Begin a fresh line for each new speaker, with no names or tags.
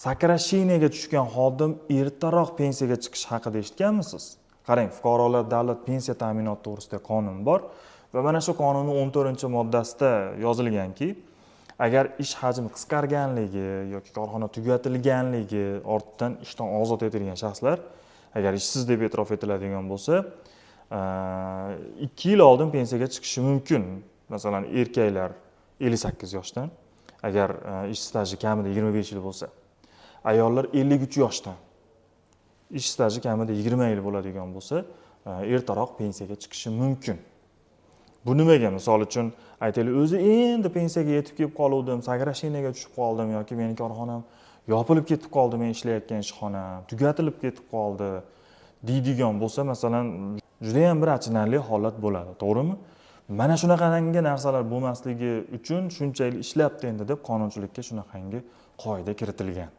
Sakrasheniyaga tushgan xodim ertaroq pensiyaga chiqish haqida eshitganmisiz? Qarang, fuqarolar davlat pensiya ta'minoti to'g'risida qonun bor va mana shu qonunning 14-moddasida yozilganki, agar ish hajmi qisqarganligi yoki korxona tugatilganligi ortidan ishdan ozod etilgan shaxslar agar ishsiz deb e'tirof etiladigan bo'lsa, 2 yil oldin pensiyaga chiqishi mumkin. Masalan, erkaklar 58 yoshdan, agar ish staji kamida 25 yil bo'lsa, ayollar 53 yoshdan, ish staji kamida 20 yil bo'ladigan bo'lsa, ertaroq pensiyaga chiqishi mumkin. Bu nimaga? Misol uchun aytaylik, o'zi endi pensiyaga yetib kelib qoluvdim, sakrasheniyaga tushib qoldim yoki mening korxonam yopilib ketib qoldi, men ishlayotgan ishxonam tugatilib ketib qoldi deydigan bo'lsa, masalan, juda ham bir achinarli holat bo'ladi, to'g'rimi? Mana shunaqangi narsalar bo'lmasligi uchun shunchalik ishlabdi endi deb qonunchilikka shunaqangi qoida kiritilgan.